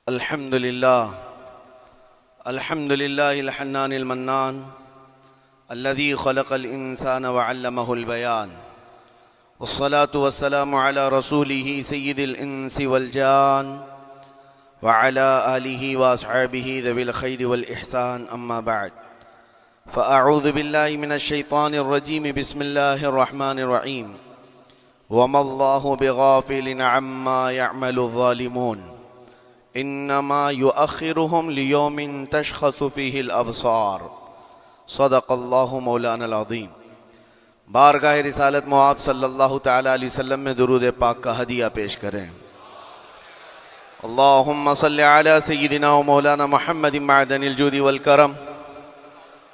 الحمد لله الحنان المنان الذي خلق الإنسان وعلمه البيان والصلاة والسلام على رسوله سيد الإنس والجان وعلى آله وأصحابه ذوي الخير والإحسان أما بعد فأعوذ بالله من الشيطان الرجيم بسم الله الرحمن الرحيم وما الله بغافل عما يعمل الظالمون انما يؤخرهم ليوم تشخص فيه الابصار صدق اللہ مولانا العظیم۔ بارگاہ رسالت مواب صلی اللہ تعالی علیہ وسلم میں درود پاک کا ہدیہ پیش کریں۔ اللہم صلی علی سیدنا و مولانا محمد معدن الجود والکرم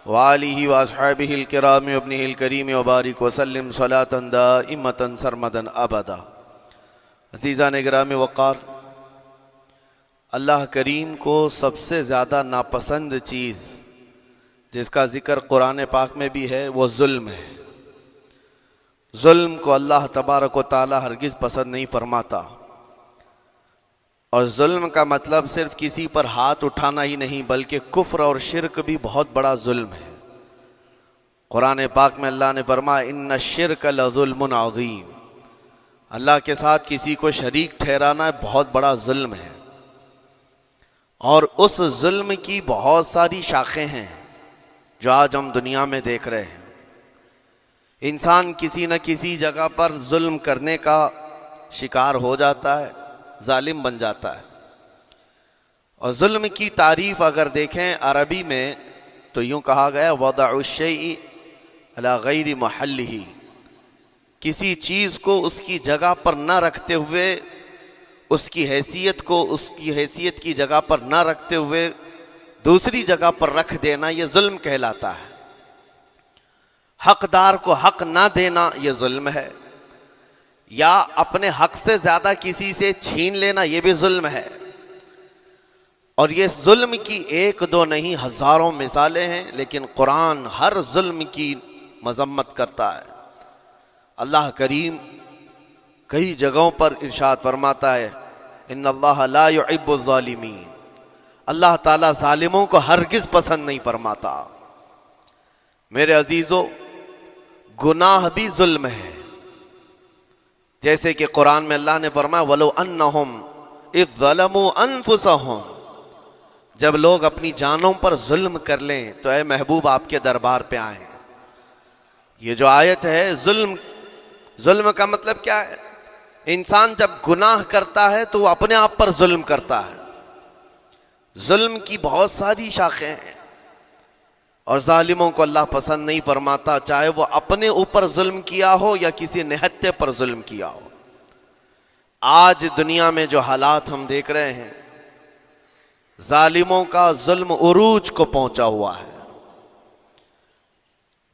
وآلہ واصحابہ الکرام وابنہ الکریم وبارک وسلم صلاة دائمة سرمدا ابدا۔ عزیزان گرامی وقار، اللہ کریم کو سب سے زیادہ ناپسند چیز جس کا ذکر قرآن پاک میں بھی ہے وہ ظلم ہے۔ ظلم کو اللہ تبارک و تعالی ہرگز پسند نہیں فرماتا، اور ظلم کا مطلب صرف کسی پر ہاتھ اٹھانا ہی نہیں بلکہ کفر اور شرک بھی بہت بڑا ظلم ہے۔ قرآن پاک میں اللہ نے فرمایا ان الشرک لظلم عظیم، اللہ کے ساتھ کسی کو شریک ٹھہرانا بہت بڑا ظلم ہے، اور اس ظلم کی بہت ساری شاخیں ہیں جو آج ہم دنیا میں دیکھ رہے ہیں۔ انسان کسی نہ کسی جگہ پر ظلم کرنے کا شکار ہو جاتا ہے، ظالم بن جاتا ہے۔ اور ظلم کی تعریف اگر دیکھیں عربی میں تو یوں کہا گیا وضع الشیء علی غیر محلہ، کسی چیز کو اس کی جگہ پر نہ رکھتے ہوئے، اس کی حیثیت کو اس کی حیثیت کی جگہ پر نہ رکھتے ہوئے دوسری جگہ پر رکھ دینا، یہ ظلم کہلاتا ہے۔ حقدار کو حق نہ دینا یہ ظلم ہے، یا اپنے حق سے زیادہ کسی سے چھین لینا یہ بھی ظلم ہے۔ اور یہ ظلم کی ایک دو نہیں ہزاروں مثالیں ہیں، لیکن قرآن ہر ظلم کی مذمت کرتا ہے۔ اللہ کریم کئی جگہوں پر ارشاد فرماتا ہے ان اللہ لا يحب الظالمین، اللہ تعالیٰ ظالموں کو ہرگز پسند نہیں فرماتا۔ میرے عزیزو، گناہ بھی ظلم ہے، جیسے کہ قرآن میں اللہ نے فرمایا وَلَوْ أَنَّهُمْ إِذْ ظَلَمُوا أَنفُسَهُمْ، جب لوگ اپنی جانوں پر ظلم کر لیں تو اے محبوب آپ کے دربار پہ آئیں۔ یہ جو آیت ہے، ظلم کا مطلب کیا ہے؟ انسان جب گناہ کرتا ہے تو وہ اپنے آپ پر ظلم کرتا ہے۔ ظلم کی بہت ساری شاخیں ہیں، اور ظالموں کو اللہ پسند نہیں فرماتا، چاہے وہ اپنے اوپر ظلم کیا ہو یا کسی نہتے پر ظلم کیا ہو۔ آج دنیا میں جو حالات ہم دیکھ رہے ہیں، ظالموں کا ظلم عروج کو پہنچا ہوا ہے،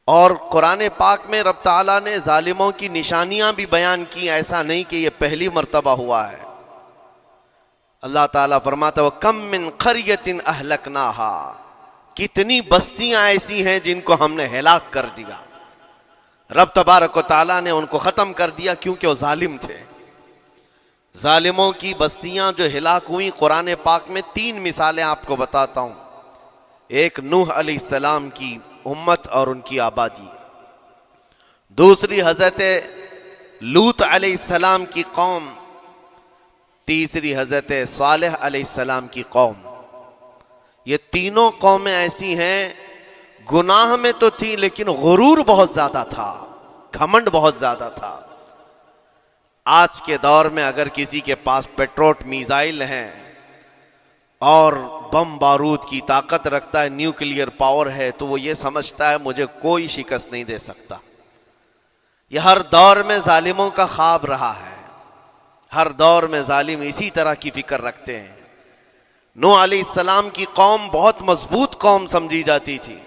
اور قرآن پاک میں رب تعالیٰ نے ظالموں کی نشانیاں بھی بیان کی، ایسا نہیں کہ یہ پہلی مرتبہ ہوا ہے۔ اللہ تعالیٰ فرماتا ہے وَكَم مِّن قَرْيَةٍ أَهْلَكْنَاهَا، کتنی بستیاں ایسی ہیں جن کو ہم نے ہلاک کر دیا۔ رب تبارک و تعالیٰ نے ان کو ختم کر دیا کیونکہ وہ ظالم تھے۔ ظالموں کی بستیاں جو ہلاک ہوئیں، قرآن پاک میں 3 مثالیں آپ کو بتاتا ہوں۔ ایک نوح علیہ السلام کی امت اور ان کی آبادی، دوسری حضرت لوط علیہ السلام کی قوم، تیسری حضرت صالح علیہ السلام کی قوم۔ یہ تینوں قومیں ایسی ہیں، گناہ میں تو تھی لیکن غرور بہت زیادہ تھا، گھمنڈ بہت زیادہ تھا۔ آج کے دور میں اگر کسی کے پاس پیٹروٹ میزائل ہیں اور بم بارود کی طاقت رکھتا ہے، نیوکلیئر پاور ہے، تو وہ یہ سمجھتا ہے مجھے کوئی شکست نہیں دے سکتا۔ یہ ہر دور میں ظالموں کا خواب رہا ہے، ہر دور میں ظالم اسی طرح کی فکر رکھتے ہیں۔ نوح علیہ السلام کی قوم بہت مضبوط قوم سمجھی جاتی تھی۔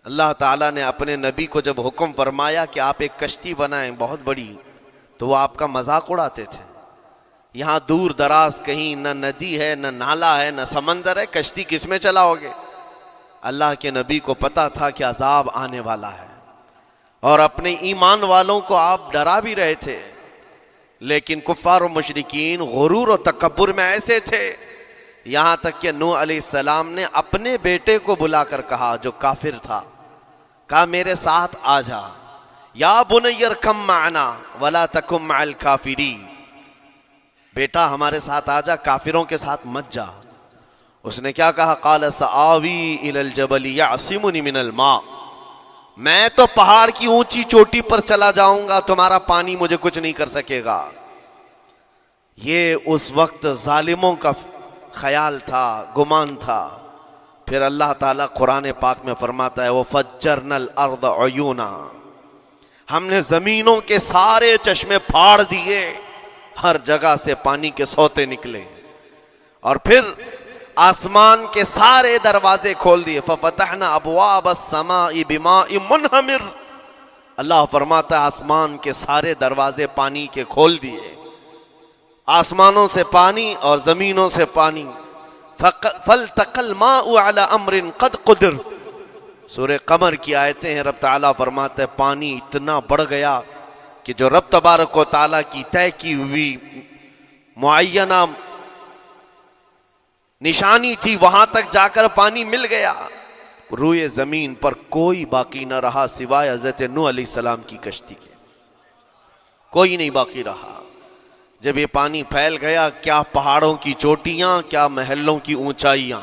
اللہ تعالیٰ نے اپنے نبی کو جب حکم فرمایا کہ آپ ایک کشتی بنائیں بہت بڑی، تو وہ آپ کا مذاق اڑاتے تھے۔ یہاں دور دراز کہیں نہ ندی ہے، نہ نالا ہے، نہ سمندر ہے، کشتی کس میں چلاؤ گے؟ اللہ کے نبی کو پتا تھا کہ عذاب آنے والا ہے، اور اپنے ایمان والوں کو آپ ڈرا بھی رہے تھے، لیکن کفار و مشرکین غرور و تکبر میں ایسے تھے یہاں تک کہ نوح علیہ السلام نے اپنے بیٹے کو بلا کر کہا جو کافر تھا، کہا میرے ساتھ آ جا، یا بنی ارکم معنا ولا تکن مع الکافرین، بیٹا ہمارے ساتھ آ جا، کافروں کے ساتھ مت جا۔ اس نے کیا کہا؟ قال سآوی الی الجبل یعصمنی من الماء، میں تو پہاڑ کی اونچی چوٹی پر چلا جاؤں گا، تمہارا پانی مجھے کچھ نہیں کر سکے گا۔ یہ اس وقت ظالموں کا خیال تھا، گمان تھا۔ پھر اللہ تعالیٰ قرآن پاک میں فرماتا ہے وَفَجَّرْنَا الْأَرْضَ عُيُونًا، ہم نے زمینوں کے سارے چشمے پھاڑ دیے، ہر جگہ سے پانی کے سوتے نکلے، اور پھر آسمان کے سارے دروازے کھول دیے۔ فَفَتَحْنَا أَبْوَابَ السَّمَاءِ بِمَاءٍ مُنْهَمِرٍ، اللہ فرماتا ہے آسمان کے سارے دروازے پانی کے کھول دیے، آسمانوں سے پانی اور زمینوں سے پانی۔ فَالْتَقَى الْمَاءُ عَلَى أَمْرٍ قَدْ قُدِرَ، سورہ قمر کی آیتیں ہیں، رب تعالیٰ فرماتا ہے پانی اتنا بڑھ گیا کہ جو رب تبارک و تعالیٰ کی طے کی ہوئی معینہ نشانی تھی وہاں تک جا کر پانی مل گیا، روئے زمین پر کوئی باقی نہ رہا سوائے حضرت نوح علیہ السلام کی کشتی کے، کوئی نہیں باقی رہا۔ جب یہ پانی پھیل گیا، کیا پہاڑوں کی چوٹیاں، کیا محلوں کی اونچائیاں،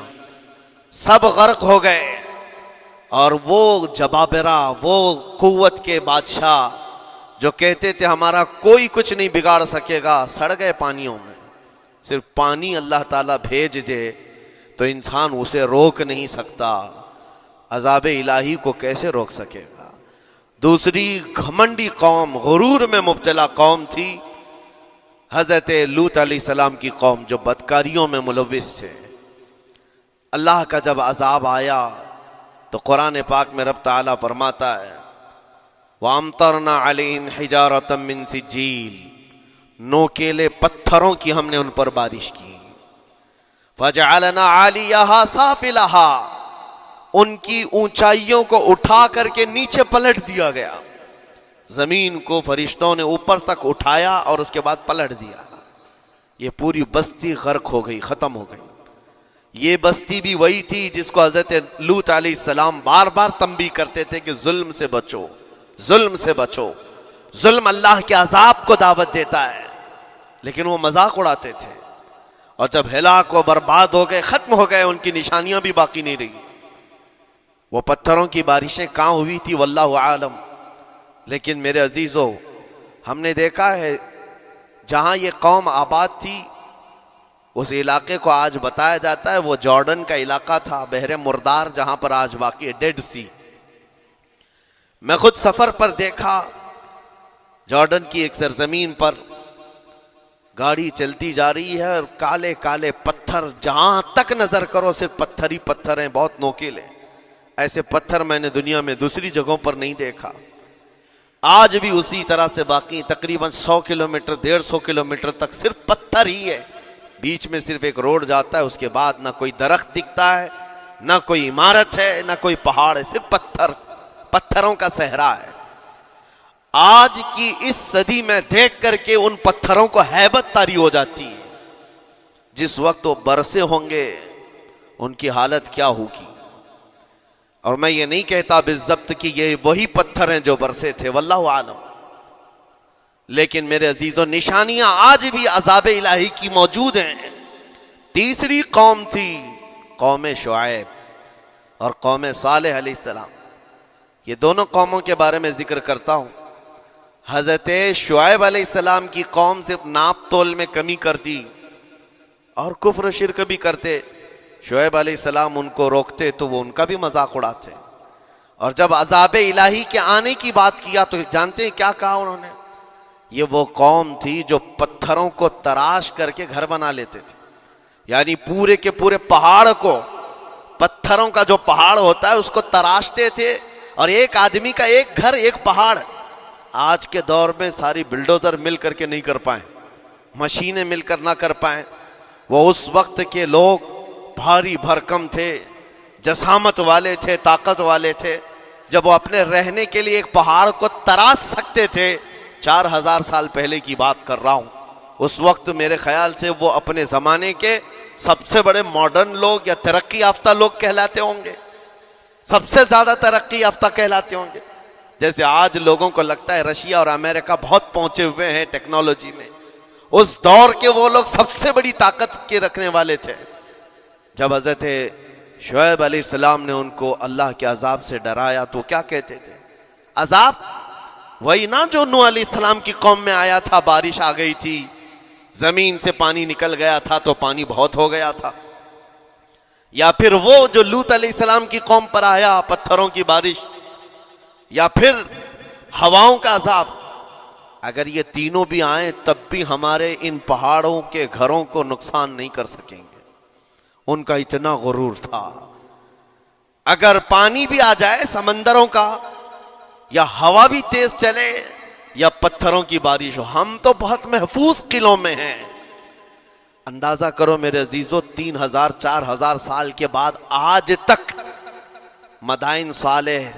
سب غرق ہو گئے، اور وہ جبابرہ، وہ قوت کے بادشاہ جو کہتے تھے ہمارا کوئی کچھ نہیں بگاڑ سکے گا، سڑ گئے پانیوں میں۔ صرف پانی اللہ تعالیٰ بھیج دے تو انسان اسے روک نہیں سکتا، عذاب الہی کو کیسے روک سکے گا؟ دوسری گھمنڈی قوم، غرور میں مبتلا قوم تھی حضرت لوط علیہ السلام کی قوم، جو بدکاریوں میں ملوث تھے۔ اللہ کا جب عذاب آیا تو قرآن پاک میں رب تعالیٰ فرماتا ہے وَأَمْطَرْنَا عَلَيْهِمْ حِجَارَةً مِّن سِجِّيلٍ، نوکیلے پتھروں کی ہم نے ان پر بارش کی۔ فَجَعَلْنَا عَالِيَهَا سَافِلَهَا، ان کی اونچائیوں کو اٹھا کر کے نیچے پلٹ دیا گیا، زمین کو فرشتوں نے اوپر تک اٹھایا اور اس کے بعد پلٹ دیا۔ یہ پوری بستی غرق ہو گئی، ختم ہو گئی۔ یہ بستی بھی وہی تھی جس کو حضرت لوط علیہ السلام بار بار تنبیہ کرتے تھے کہ ظلم سے بچو، ظلم سے بچو، ظلم اللہ کے عذاب کو دعوت دیتا ہے، لیکن وہ مذاق اڑاتے تھے، اور جب ہلاک و برباد ہو گئے، ختم ہو گئے، ان کی نشانیاں بھی باقی نہیں رہی۔ وہ پتھروں کی بارشیں کہاں ہوئی تھی واللہ عالم، لیکن میرے عزیزو ہم نے دیکھا ہے جہاں یہ قوم آباد تھی اس علاقے کو آج بتایا جاتا ہے وہ جارڈن کا علاقہ تھا، بحر مردار جہاں پر آج باقی ہے، ڈیڈ سی۔ میں خود سفر پر دیکھا، جارڈن کی ایک سرزمین پر گاڑی چلتی جا رہی ہے اور کالے کالے پتھر، جہاں تک نظر کرو صرف پتھر ہی پتھر ہیں، بہت نوکیلے۔ ایسے پتھر میں نے دنیا میں دوسری جگہوں پر نہیں دیکھا۔ آج بھی اسی طرح سے باقی تقریباً 100 کلومیٹر 150 کلومیٹر تک صرف پتھر ہی ہے، بیچ میں صرف ایک روڈ جاتا ہے، اس کے بعد نہ کوئی درخت دکھتا ہے، نہ کوئی عمارت ہے، نہ کوئی پہاڑ ہے، صرف پتھر، پتھروں کا صحرا ہے۔ آج کی اس صدی میں دیکھ کر کے ان پتھروں کو ہیبت طاری ہو جاتی ہے، جس وقت وہ برسے ہوں گے ان کی حالت کیا ہوگی۔ اور میں یہ نہیں کہتا بالضبط کہ یہ وہی پتھر ہیں جو برسے تھے، واللہ عالم، لیکن میرے عزیزوں نشانیاں آج بھی عذاب الہی کی موجود ہیں۔ تیسری قوم تھی قوم شعیب اور قوم صالح علیہ السلام۔ یہ دونوں قوموں کے بارے میں ذکر کرتا ہوں۔ حضرت شعیب علیہ السلام کی قوم صرف ناپ تول میں کمی کرتی اور کفر و شرک بھی کرتے، شعیب علیہ السلام ان کو روکتے تو وہ ان کا بھی مذاق اڑاتے، اور جب عذاب الہی کے آنے کی بات کیا تو جانتے ہیں کیا کہا انہوں نے؟ یہ وہ قوم تھی جو پتھروں کو تراش کر کے گھر بنا لیتے تھے، یعنی پورے کے پورے پہاڑ کو، پتھروں کا جو پہاڑ ہوتا ہے اس کو تراشتے تھے، اور ایک آدمی کا ایک گھر ایک پہاڑ۔ آج کے دور میں ساری بلڈوزر مل کر کے نہیں کر پائیں، مشینیں مل کر نہ کر پائیں، وہ اس وقت کے لوگ بھاری بھرکم تھے، جسامت والے تھے، طاقت والے تھے، جب وہ اپنے رہنے کے لیے ایک پہاڑ کو تراش سکتے تھے۔ 4000 سال پہلے کی بات کر رہا ہوں، اس وقت میرے خیال سے وہ اپنے زمانے کے سب سے بڑے ماڈرن لوگ یا ترقی یافتہ لوگ کہلاتے ہوں گے، سب سے زیادہ ترقی یافتہ کہلاتے ہوں گے. جیسے آج لوگوں کو لگتا ہے رشیا اور امریکہ بہت پہنچے ہوئے ہیں ٹیکنالوجی میں، اس دور کے وہ لوگ سب سے بڑی طاقت کے رکھنے والے تھے. جب حضرت شعیب علیہ السلام نے ان کو اللہ کے عذاب سے ڈرایا تو کیا کہتے تھے؟ عذاب وہی نا جو نوح علیہ السلام کی قوم میں آیا تھا، بارش آ گئی تھی، زمین سے پانی نکل گیا تھا تو پانی بہت ہو گیا تھا. یا پھر وہ جو لوط علیہ السلام کی قوم پر آیا، پتھروں کی بارش، یا پھر ہواؤں کا عذاب. اگر یہ تینوں بھی آئیں تب بھی ہمارے ان پہاڑوں کے گھروں کو نقصان نہیں کر سکیں گے. ان کا اتنا غرور تھا. اگر پانی بھی آ جائے سمندروں کا، یا ہوا بھی تیز چلے، یا پتھروں کی بارش ہو، ہم تو بہت محفوظ قلعوں میں ہیں. اندازہ کرو میرے عزیزو، 3000 4000 سال کے بعد آج تک مدائن صالح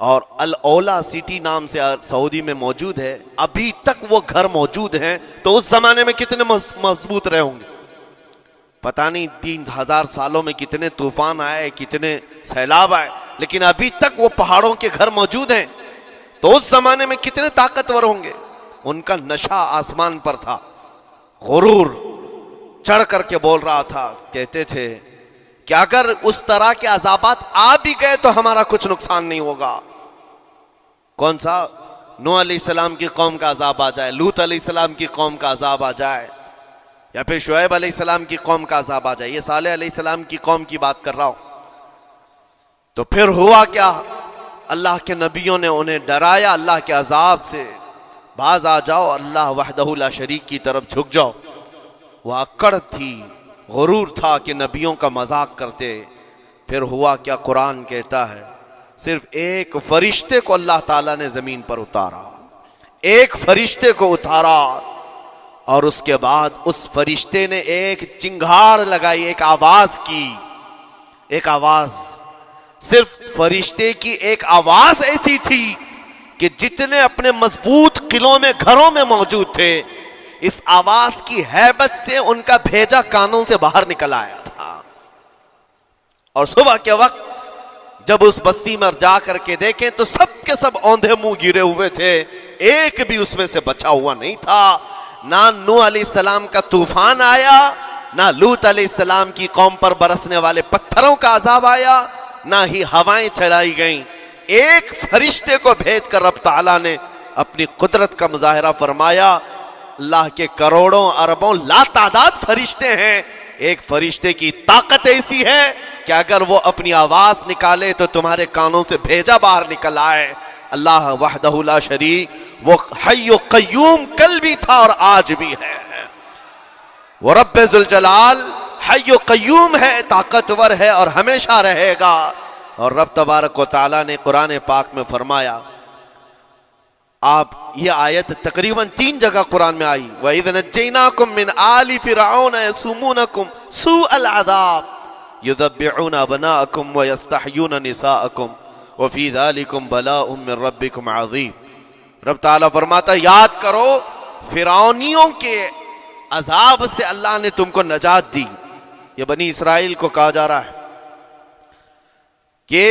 اور الاولا سٹی نام سے سعودی میں موجود ہے، ابھی تک وہ گھر موجود ہیں. تو اس زمانے میں کتنے مضبوط رہے ہوں گے؟ پتہ نہیں 3000 سالوں میں کتنے طوفان آئے، کتنے سیلاب آئے، لیکن ابھی تک وہ پہاڑوں کے گھر موجود ہیں. تو اس زمانے میں کتنے طاقتور ہوں گے. ان کا نشہ آسمان پر تھا، غرور چڑھ کر کے بول رہا تھا. کہتے تھے کہ اگر اس طرح کے عذابات آ بھی گئے تو ہمارا کچھ نقصان نہیں ہوگا. کون سا؟ نوح علیہ السلام کی قوم کا عذاب آ جائے، لوط علیہ السلام کی قوم کا عذاب آ جائے، یا پھر شعیب علیہ السلام کی قوم کا عذاب آ جائے. یہ صالح علیہ السلام کی قوم کی بات کر رہا ہوں. تو پھر ہوا کیا؟ اللہ کے نبیوں نے انہیں ڈرایا اللہ کے عذاب سے. باز آ جاؤ، اللہ وحدہ لا شریک کی طرف جھک جاؤ. وہ اکڑ تھی، غرور تھا کہ نبیوں کا مذاق کرتے. پھر ہوا کیا؟ قرآن کہتا ہے صرف ایک فرشتے کو اللہ تعالیٰ نے زمین پر اتارا، ایک فرشتے کو اتارا، اور اس کے بعد اس فرشتے نے ایک چنگھاڑ لگائی، ایک آواز کی. ایک آواز، صرف فرشتے کی ایک آواز ایسی تھی کہ جتنے اپنے مضبوط قلعوں میں گھروں میں موجود تھے، اس آواز کی ہیبت سے ان کا بھیجا کانوں سے باہر نکل آیا تھا. اور صبح کے وقت جب اس بستی میں جا کر کے دیکھیں تو سب کے سب اوندھے منہ گرے ہوئے تھے، ایک بھی اس میں سے بچا ہوا نہیں تھا. نہ نوح علیہ السلام کا طوفان آیا، نہ لوط علیہ السلام کی قوم پر برسنے والے پتھروں کا عذاب آیا، نہ ہی ہوائیں چلائی گئیں. ایک فرشتے کو بھیج کر رب تعالیٰ نے اپنی قدرت کا مظاہرہ فرمایا. اللہ کے کروڑوں اربوں لا تعداد فرشتے ہیں، ایک فرشتے کی طاقت ایسی ہے کہ اگر وہ اپنی آواز نکالے تو تمہارے کانوں سے بھیجا باہر نکل آئے. اللہ وحدہ لا شریک، وہ حی و قیوم کل بھی تھا اور آج بھی ہے. وہ رب ذوالجلال حی و قیوم ہے، طاقتور ہے اور ہمیشہ رہے گا. اور رب تبارک و تعالیٰ نے قرآن پاک میں فرمایا، آپ یہ آیت تقریباً 3 جگہ قرآن میں آئی، وَإِذْ نَجَّيْنَاكُمْ مِنْ آلِ فِرْعَوْنَ يَسُومُونَكُمْ سُوءَ الْعَذَابِ يُذَبِّحُونَ أَبْنَاءَكُمْ وَيَسْتَحْيُونَ نِسَاءَكُمْ وَفِي ذَلِكُمْ بَلَاءٌ مِّن رَبِّكُمْ عَظِيمٌ. رب تعالیٰ فرماتا یاد کرو فرعونیوں کے عذاب سے اللہ نے تم کو نجات دی. یہ بنی اسرائیل کو کہا جا رہا ہے کہ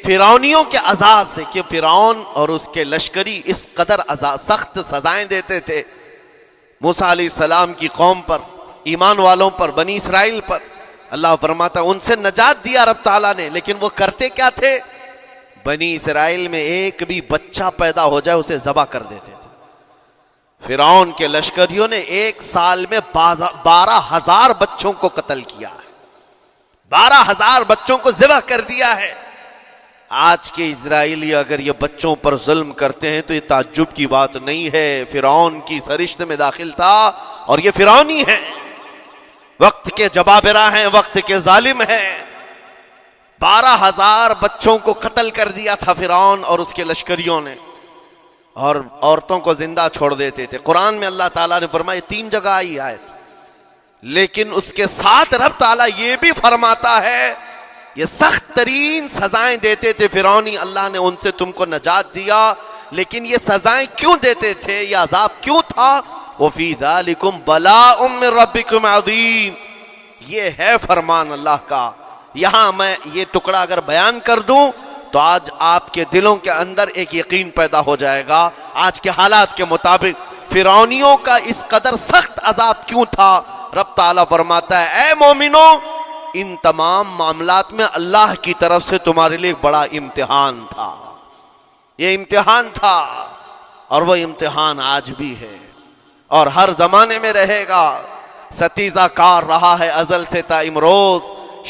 فرعونیوں کے عذاب سے، کہ فرعون اور اس کے لشکری اس قدر سخت سزائیں دیتے تھے موسیٰ علیہ السلام کی قوم پر، ایمان والوں پر، بنی اسرائیل پر. اللہ فرماتا ان سے نجات دیا رب تعالیٰ نے. لیکن وہ کرتے کیا تھے؟ بنی اسرائیل میں ایک بھی بچہ پیدا ہو جائے اسے ذبح کر دیتے تھے. فرعون کے لشکریوں نے ایک سال میں 12,000 بچوں کو قتل کیا ہے، 12,000 بچوں کو ذبح کر دیا ہے. آج کے اسرائیلی اگر یہ بچوں پر ظلم کرتے ہیں تو یہ تعجب کی بات نہیں ہے. فرعون کی سرشت میں داخل تھا اور یہ فرعونی ہیں، وقت کے جبابرہ ہیں، وقت کے ظالم ہیں. 12,000 بچوں کو قتل کر دیا تھا فرعون اور اس کے لشکریوں نے، اور عورتوں کو زندہ چھوڑ دیتے تھے. قرآن میں اللہ تعالیٰ نے فرمایا 3 جگہ آئی آیت، لیکن اس کے ساتھ رب تعالیٰ یہ بھی فرماتا ہے یہ سخت ترین سزائیں دیتے تھے فرعونی، اللہ نے ان سے تم کو نجات دیا. لیکن یہ سزائیں کیوں دیتے تھے، یہ عذاب کیوں تھا؟ وَفِي ذَلِكُمْ بَلَاءٌ مِّن رَبِّكُمْ عَظِيمٌ. یہ ہے فرمان اللہ کا. یہاں میں یہ ٹکڑا اگر بیان کر دوں تو آج آپ کے دلوں کے اندر ایک یقین پیدا ہو جائے گا. آج کے حالات کے مطابق فرعونیوں کا اس قدر سخت عذاب کیوں تھا؟ رب تعالیٰ فرماتا ہے اے مومنو، ان تمام معاملات میں اللہ کی طرف سے تمہارے لیے بڑا امتحان تھا. یہ امتحان تھا اور وہ امتحان آج بھی ہے اور ہر زمانے میں رہے گا. ستیزہ کار رہا ہے ازل سے تا امروز،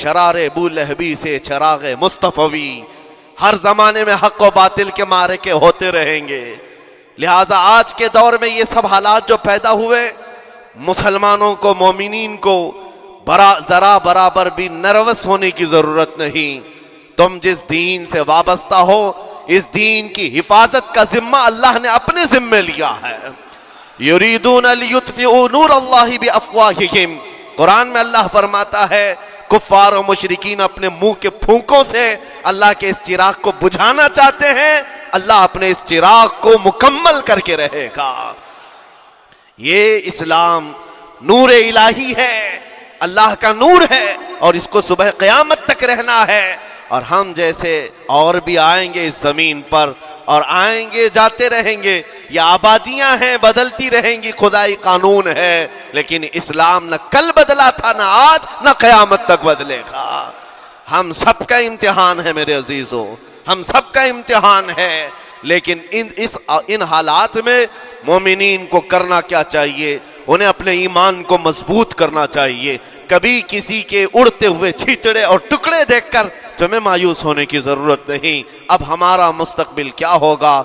شرار ابو لہبی سے چراغ مصطفی. ہر زمانے میں حق و باطل کے معرکے ہوتے رہیں گے. لہٰذا آج کے دور میں یہ سب حالات جو پیدا ہوئے، مسلمانوں کو، مومنین کو ذرا برابر بھی نروس ہونے کی ضرورت نہیں. تم جس دین سے وابستہ ہو، اس دین کی حفاظت کا ذمہ اللہ نے اپنے ذمہ لیا ہے. یریدون لیطفئوا نور اللہ بافواہہم. قرآن میں اللہ فرماتا ہے کفار و مشرکین اپنے منہ کے پھونکوں سے اللہ کے اس چراغ کو بجھانا چاہتے ہیں، اللہ اپنے اس چراغ کو مکمل کر کے رہے گا. یہ اسلام نور الہی ہے، اللہ کا نور ہے اور اس کو صبح قیامت تک رہنا ہے. اور ہم جیسے اور بھی آئیں گے اس زمین پر اور آئیں گے جاتے رہیں گے. یہ آبادیاں ہیں، بدلتی رہیں گی، خدائی قانون ہے، لیکن اسلام نہ کل بدلا تھا، نہ آج، نہ قیامت تک بدلے گا. ہم سب کا امتحان ہے میرے عزیزو، ہم سب کا امتحان ہے. لیکن ان حالات میں مومنین کو کرنا کیا چاہیے؟ انہیں اپنے ایمان کو مضبوط کرنا چاہیے. کبھی کسی کے اڑتے ہوئے چھیٹڑے اور ٹکڑے دیکھ کر تمہیں مایوس ہونے کی ضرورت نہیں. اب ہمارا مستقبل کیا ہوگا؟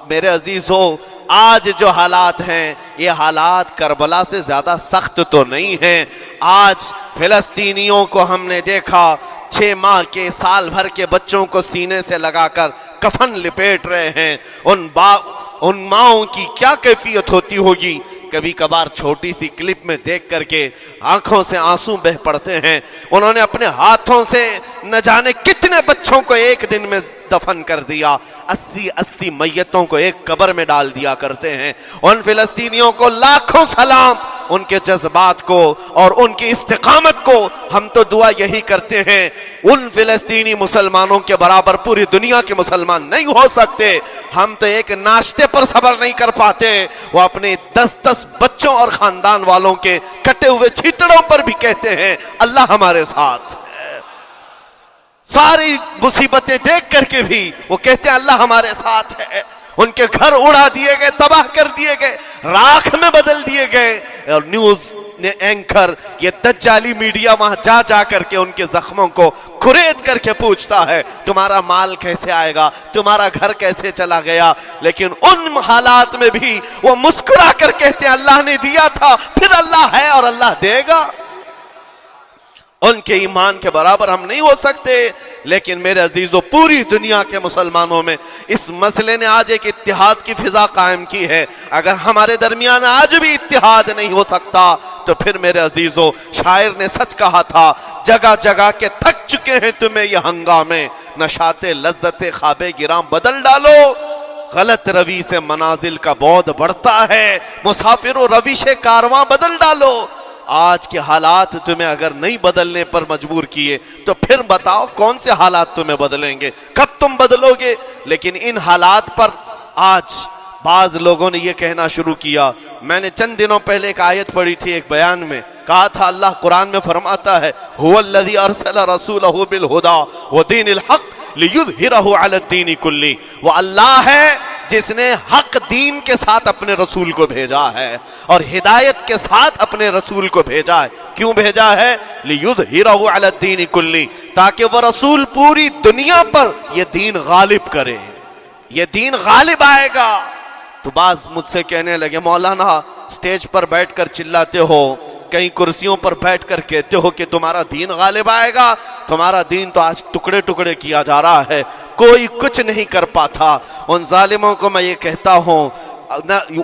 میرے عزیزو، آج جو حالات ہیں یہ حالات کربلا سے زیادہ سخت تو نہیں ہیں. آج فلسطینیوں کو ہم نے دیکھا 6 ماہ کے، سال بھر کے بچوں کو سینے سے لگا کر کفن لپیٹ رہے ہیں. ان ماؤں کی کیا کیفیت ہوتی ہوگی؟ کبھی کبھار چھوٹی سی کلپ میں دیکھ کر کے آنکھوں سے آنسو بہ پڑتے ہیں. انہوں نے اپنے ہاتھوں سے نہ جانے کتنے بچوں کو ایک دن میں دفن کر دیا. 80 میتوں کو ایک قبر میں ڈال دیا کرتے ہیں. ان فلسطینیوں کو لاکھوں سلام، ان کے جذبات کو اور ان کی استقامت کو. ہم تو دعا یہی کرتے ہیں ان فلسطینی مسلمانوں کے برابر پوری دنیا کے مسلمان نہیں ہو سکتے. ہم تو ایک ناشتے پر صبر نہیں کر پاتے، وہ اپنے 10 بچوں اور خاندان والوں کے کٹے ہوئے چھیٹڑوں پر بھی کہتے ہیں اللہ ہمارے ساتھ ہے. ساری مصیبتیں دیکھ کر کے بھی وہ کہتے ہیں اللہ ہمارے ساتھ ہے. ان کے گھر اڑا دیے گئے، تباہ کر دیے گئے، راکھ میں بدل دیے گئے. اور نیوز اینکر، یہ دجالی میڈیا وہاں جا کر کے ان کے زخموں کو کھرید کر کے پوچھتا ہے تمہارا مال کیسے آئے گا، تمہارا گھر کیسے چلا گیا. لیکن ان حالات میں بھی وہ مسکرا کر کہتے ہیں اللہ نے دیا تھا، پھر اللہ ہے اور اللہ دے گا. ان کے ایمان کے برابر ہم نہیں ہو سکتے. لیکن میرے عزیزو، پوری دنیا کے مسلمانوں میں اس مسئلے نے آج ایک اتحاد کی فضا قائم کی ہے. اگر ہمارے درمیان آج بھی اتحاد نہیں ہو سکتا تو پھر میرے عزیزو، شاعر نے سچ کہا تھا جگہ جگہ کے تھک چکے ہیں تمہیں یہ ہنگامے، نشاط لذت خواب گراں بدل ڈالو. غلط روی سے منازل کا بعد بڑھتا ہے، مسافرو روش کارواں بدل ڈالو. آج کے حالات تمہیں اگر نہیں بدلنے پر مجبور کیے تو پھر بتاؤ کون سے حالات تمہیں بدلیں گے، کب تم بدلو گے؟ لیکن ان حالات پر آج بعض لوگوں نے یہ کہنا شروع کیا. میں نے چند دنوں پہلے ایک آیت پڑھی تھی، ایک بیان میں کہا تھا اللہ قرآن میں فرماتا ہے هو الذی ارسل رسولہ بالہدی ودین الحق لیظہرہ علی الدین کلہ. وہ اللہ ہے جس نے حق دین کے ساتھ اپنے رسول کو بھیجا ہے اور ہدایت کے ساتھ اپنے رسول کو بھیجا ہے. کیوں بھیجا ہے؟ لیظہرہ علی الدین کلہ، تاکہ وہ رسول پوری دنیا پر یہ دین غالب کرے. یہ دین غالب آئے گا. تو بعض مجھ سے کہنے لگے مولانا سٹیج پر بیٹھ کر چلاتے ہو، کئی کرسیوں پر بیٹھ کر کہتے ہو کہ تمہارا دین غالب آئے گا. تمہارا دین تو آج ٹکڑے ٹکڑے کیا جا رہا ہے، کوئی کچھ نہیں کر پاتا. ان ظالموں کو میں یہ کہتا ہوں،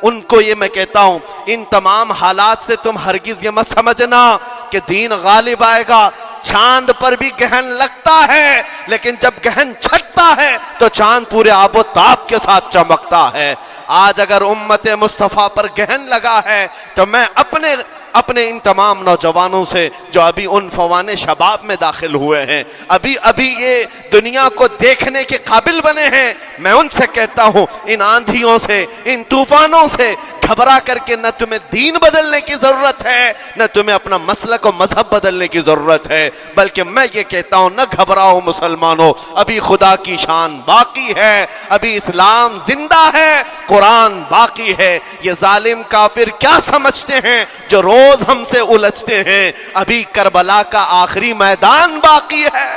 ان کو یہ میں کہتا ہوں، ان تمام حالات سے تم ہرگز یہ مت سمجھنا کہ دین غالب آئے گا. چاند پر بھی گہن لگتا ہے، لیکن جب گہن چھٹتا ہے تو چاند پورے آب و تاب کے ساتھ چمکتا ہے. آج اگر امت مصطفیٰ پر گہن لگا ہے تو میں اپنے اپنے ان تمام نوجوانوں سے جو ابھی ان فوان شباب میں داخل ہوئے ہیں، ابھی یہ دنیا کو دیکھنے کے قابل بنے ہیں، میں ان سے کہتا ہوں ان آندھیوں سے، ان طوفانوں سے گھبرا کر کے نہ تمہیں دین بدلنے کی ضرورت ہے، نہ تمہیں اپنا مسلک و مذہب بدلنے کی ضرورت ہے، بلکہ میں یہ کہتا ہوں نہ گھبراؤ مسلمانوں، ابھی خدا کی شان باقی ہے، ابھی اسلام زندہ ہے، قرآن باقی ہے۔ یہ ظالم کافر کیا سمجھتے ہیں جو روز ہم سے الجھتے ہیں؟ ابھی کربلا کا آخری میدان باقی ہے،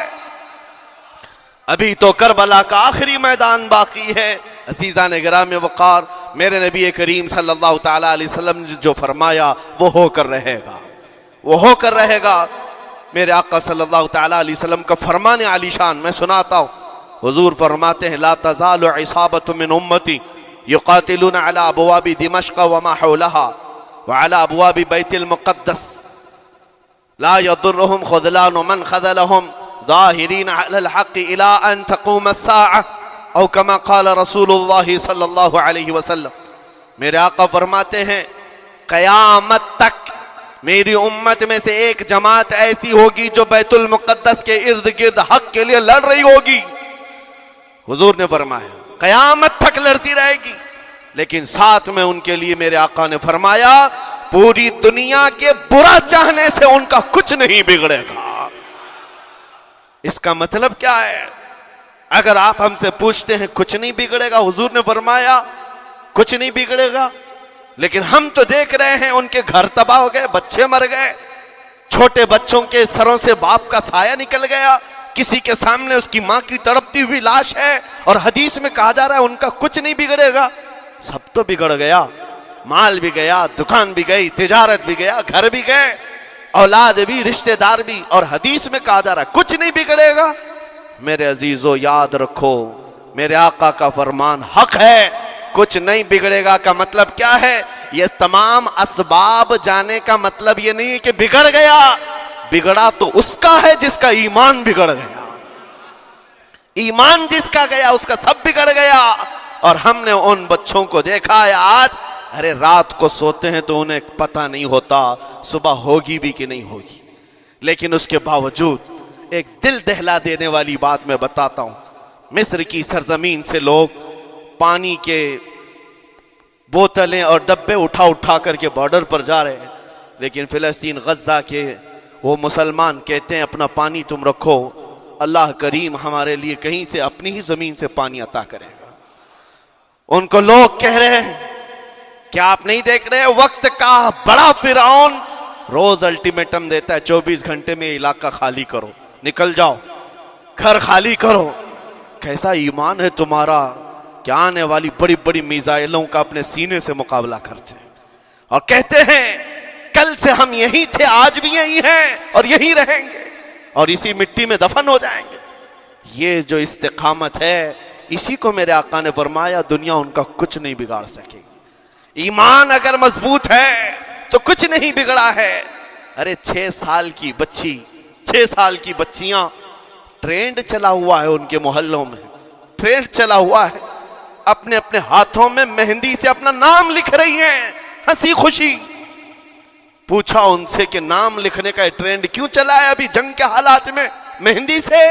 ابھی تو کربلا کا آخری میدان باقی ہے۔ عزیزان گرامی وقار، میرے نبی کریم صلی اللہ تعالی علیہ وسلم نے جو فرمایا وہ ہو کر رہے گا، وہ ہو کر رہے گا۔ میرے آقا صلی اللہ تعالی علیہ وسلم کا فرمان عالی شان میں سناتا ہوں۔ حضور فرماتے ہیں لا تزال عصابۃ من امتی یقاتلون علی ابواب دمشق وما حولها وعلى ابواب بیت المقدس لا يضرهم خذلان من خذلهم ظاہرین علی الحق الى ان تقوم الساعة او کما قال رسول اللہ صلی اللہ علیہ وسلم۔ میرے آقا فرماتے ہیں قیامت تک میری امت میں سے ایک جماعت ایسی ہوگی جو بیت المقدس کے ارد گرد حق کے لیے لڑ رہی ہوگی۔ حضور نے فرمایا قیامت تک لڑتی رہے گی، لیکن ساتھ میں ان کے لیے میرے آقا نے فرمایا پوری دنیا کے برا چاہنے سے ان کا کچھ نہیں بگڑے گا۔ اس کا مطلب کیا ہے؟ اگر آپ ہم سے پوچھتے ہیں کچھ نہیں بگڑے گا، حضور نے فرمایا کچھ نہیں بگڑے گا، لیکن ہم تو دیکھ رہے ہیں ان کے گھر تباہ ہو گئے، بچے مر گئے، چھوٹے بچوں کے سروں سے باپ کا سایہ نکل گیا، کسی کے سامنے اس کی ماں کی تڑپتی ہوئی لاش ہے، اور حدیث میں کہا جا رہا ہے ان کا کچھ نہیں بگڑے گا۔ سب تو بگڑ گیا، مال بھی گیا، دکان بھی گئی، تجارت بھی گیا، گھر بھی گئے، اولاد بھی، رشتہ دار بھی، اور حدیث میں کہا جا رہا ہے کچھ نہیں بگڑے گا۔ میرے عزیزو یاد رکھو میرے آقا کا فرمان حق ہے، کچھ نہیں بگڑے گا کا مطلب کیا ہے؟ یہ تمام اسباب جانے کا مطلب یہ نہیں کہ بگڑ گیا، بگڑا تو اس کا ہے جس کا ایمان بگڑ گیا، ایمان جس کا گیا اس کا سب بگڑ گیا۔ اور ہم نے ان بچوں کو دیکھا ہے آج، ارے رات کو سوتے ہیں تو انہیں پتہ نہیں ہوتا صبح ہوگی بھی کہ نہیں ہوگی، لیکن اس کے باوجود ایک دل دہلا دینے والی بات میں بتاتا ہوں۔ مصر کی سرزمین سے لوگ پانی کے بوتلیں اور ڈبے اٹھا کر کے بارڈر پر جا رہے ہیں، لیکن فلسطین غزہ کے وہ مسلمان کہتے ہیں اپنا پانی تم رکھو، اللہ کریم ہمارے لیے کہیں سے اپنی ہی زمین سے پانی عطا کرے گا۔ ان کو لوگ کہہ رہے ہیں کیا آپ نہیں دیکھ رہے وقت کا بڑا فرعون روز الٹیمیٹم دیتا ہے 24 گھنٹے میں علاقہ خالی کرو، نکل جاؤ، گھر خالی کرو۔ کیسا ایمان ہے تمہارا کہ آنے والی بڑی بڑی میزائلوں کا اپنے سینے سے مقابلہ کرتے ہیں، اور کہتے ہیں کل سے ہم یہی تھے، آج بھی یہی ہیں اور یہی رہیں گے اور اسی مٹی میں دفن ہو جائیں گے۔ یہ جو استقامت ہے، اسی کو میرے آقا نے فرمایا دنیا ان کا کچھ نہیں بگاڑ سکے گی۔ ایمان اگر مضبوط ہے تو کچھ نہیں بگڑا ہے۔ ارے 6 سال کی بچی، 6 سال کی بچیاں، ٹرینڈ چلا ہوا ہے ان کے محلوں میں، ٹرینڈ چلا ہوا ہے، اپنے اپنے ہاتھوں میں مہندی سے اپنا نام لکھ رہی ہیں، ہنسی خوشی۔ پوچھا ان سے کہ نام لکھنے کا ٹرینڈ کیوں چلا ہے ابھی جنگ کے حالات میں مہندی سے؟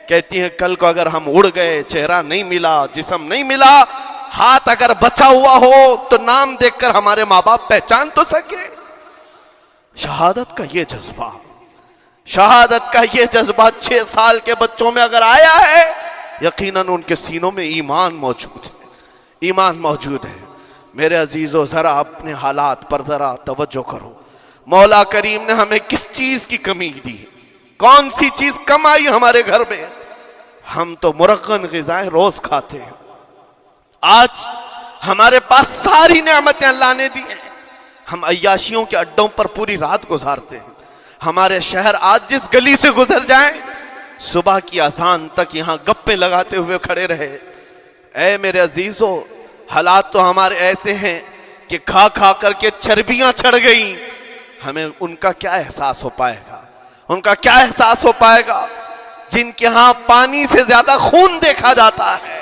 کہتی ہیں کل کو اگر ہم اڑ گئے، چہرہ نہیں ملا، جسم نہیں ملا، ہاتھ اگر بچا ہوا ہو تو نام دیکھ کر ہمارے ماں باپ پہچان تو سکے۔ شہادت کا یہ جذبہ، شہادت کا یہ جذبہ 6 سال کے بچوں میں اگر آیا ہے، یقیناً ان کے سینوں میں ایمان موجود ہے، ایمان موجود ہے۔ میرے عزیزو ذرا اپنے حالات پر ذرا توجہ کرو، مولا کریم نے ہمیں کس چیز کی کمی دی ہے؟ کون سی چیز کم آئی ہمارے گھر میں؟ ہم تو مرغن غذائیں روز کھاتے ہیں، آج ہمارے پاس ساری نعمتیں اللہ نے دی ہیں، ہم عیاشیوں کے اڈوں پر پوری رات گزارتے ہیں۔ ہمارے شہر آج جس گلی سے گزر جائیں، صبح کی اذان تک یہاں گپیں لگاتے ہوئے کھڑے رہے۔ اے میرے عزیزو، حالات تو ہمارے ایسے ہیں کہ کھا کھا کر کے چربیاں چڑھ گئیں، ہمیں ان کا کیا احساس ہو پائے گا؟ ان کا کیا احساس ہو پائے گا جن کے ہاں پانی سے زیادہ خون دیکھا جاتا ہے،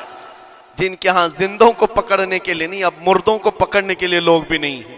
جن کے ہاں زندوں کو پکڑنے کے لیے نہیں، اب مردوں کو پکڑنے کے لیے لوگ بھی نہیں ہیں۔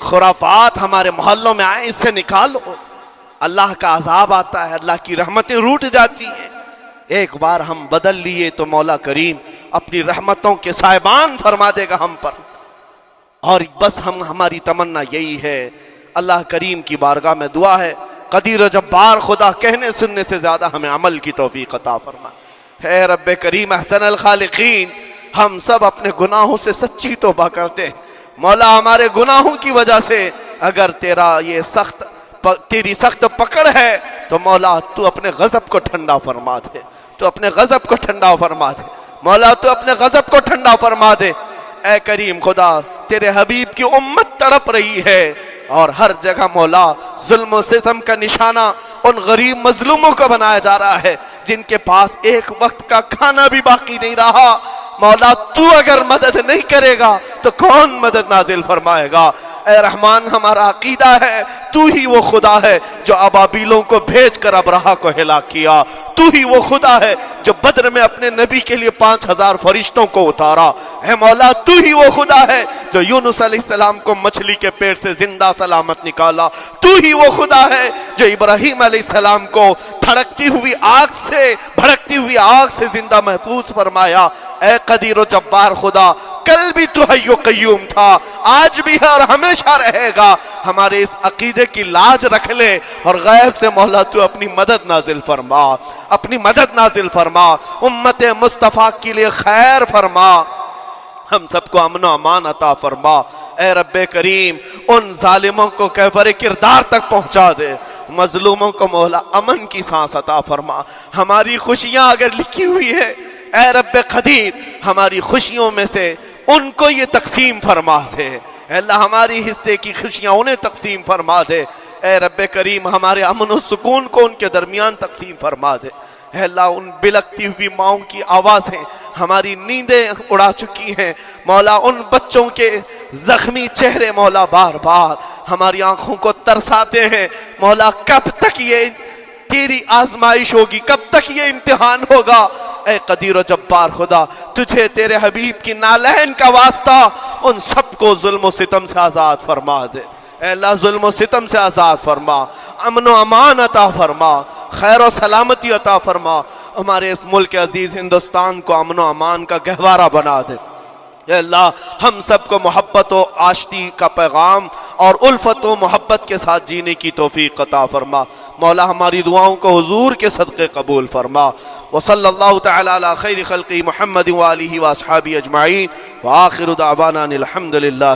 خرافات ہمارے محلوں میں آئے، اس سے نکالو۔ اللہ کا عذاب آتا ہے، اللہ کی رحمتیں روٹ جاتی ہیں۔ ایک بار ہم بدل لیے تو مولا کریم اپنی رحمتوں کے سائبان فرما دے گا ہم پر، اور بس ہماری تمنا یہی ہے۔ اللہ کریم کی بارگاہ میں دعا ہے، قدیر و جبار خدا کہنے سننے سے زیادہ ہمیں عمل کی توفیق عطا فرما۔ اے رب کریم احسن الخالقین، ہم سب اپنے گناہوں سے سچی توبہ کرتے ہیں مولا۔ ہمارے گناہوں کی وجہ سے اگر تیری سخت پکڑ ہے تو مولا تو اپنے غضب کو ٹھنڈا فرما دے، تو اپنے غضب کو ٹھنڈا فرما دے مولا، تو اپنے غضب کو ٹھنڈا فرما دے۔ اے کریم خدا، تیرے حبیب کی امت تڑپ رہی ہے، اور ہر جگہ مولا ظلم و ستم کا نشانہ ان غریب مظلوموں کو بنایا جا رہا ہے جن کے پاس ایک وقت کا کھانا بھی باقی نہیں رہا۔ مولا تو اگر مدد نہیں کرے گا تو کون مدد نازل فرمائے گا؟ اے رحمان، ہمارا عقیدہ ہے تو ہی وہ خدا ہے جو ابابیلوں کو بھیج کر ابرہہ کو ہلاک کیا، تو ہی وہ خدا ہے جو بدر میں اپنے نبی کے لیے 5000 فرشتوں کو اتارا۔ اے مولا، تو ہی وہ خدا ہے جو یونس علیہ السلام کو مچھلی کے پیٹ سے زندہ سلامت نکالا، تو ہی وہ خدا ہے جو ابراہیم علیہ السلام کو بھڑکتی ہوئی آگ سے زندہ محفوظ فرمایا۔ اے قدیر و جبار خدا، کل بھی تو حی و قیوم تھا، آج بھی ہے اور ہمیشہ رہے گا۔ ہمارے اس عقیدے کی لاج رکھ لے، اور غیب سے مولا تو اپنی مدد نازل فرما، اپنی مدد نازل فرما، امت مصطفیٰ کے لیے خیر فرما، ہم سب کو امن و امان عطا فرما۔ اے رب کریم، ان ظالموں کو کیفر کردار تک پہنچا دے، مظلوموں کو مولا امن کی سانس عطا فرما۔ ہماری خوشیاں اگر لکھی ہوئی ہے اے رب قدیر، ہماری خوشیوں میں سے ان کو یہ تقسیم فرما دے۔ اے اللہ، ہماری حصے کی خوشیاں انہیں تقسیم فرما دے۔ اے رب کریم، ہمارے امن و سکون کو ان کے درمیان تقسیم فرما دے۔ اے اللہ، ان بلکتی ہوئی ماؤں کی آوازیں ہماری نیندیں اڑا چکی ہیں مولا، ان بچوں کے زخمی چہرے مولا بار بار ہماری آنکھوں کو ترساتے ہیں مولا۔ کب تک یہ تیری آزمائش ہوگی، کب تک یہ امتحان ہوگا؟ اے قدیر و جبار خدا، تجھے تیرے حبیب کی نالین کا واسطہ ان سب کو ظلم و ستم سے آزاد فرما دے۔ اے اللہ، ظلم و ستم سے آزاد فرما، امن و امان عطا فرما، خیر و سلامتی عطا فرما، ہمارے اس ملک عزیز ہندوستان کو امن و امان کا گہوارہ بنا دے۔ اے اللہ، ہم سب کو محبت و آشتی کا پیغام اور الفت و محبت کے ساتھ جینے کی توفیق عطا فرما مولا۔ ہماری دعاؤں کو حضور کے صدقے قبول فرما۔ وصلی اللہ تعالی علی خیر خلقہ محمد وآلہ واصحابہ اجمعین، وآخر دعوانا الحمد للہ۔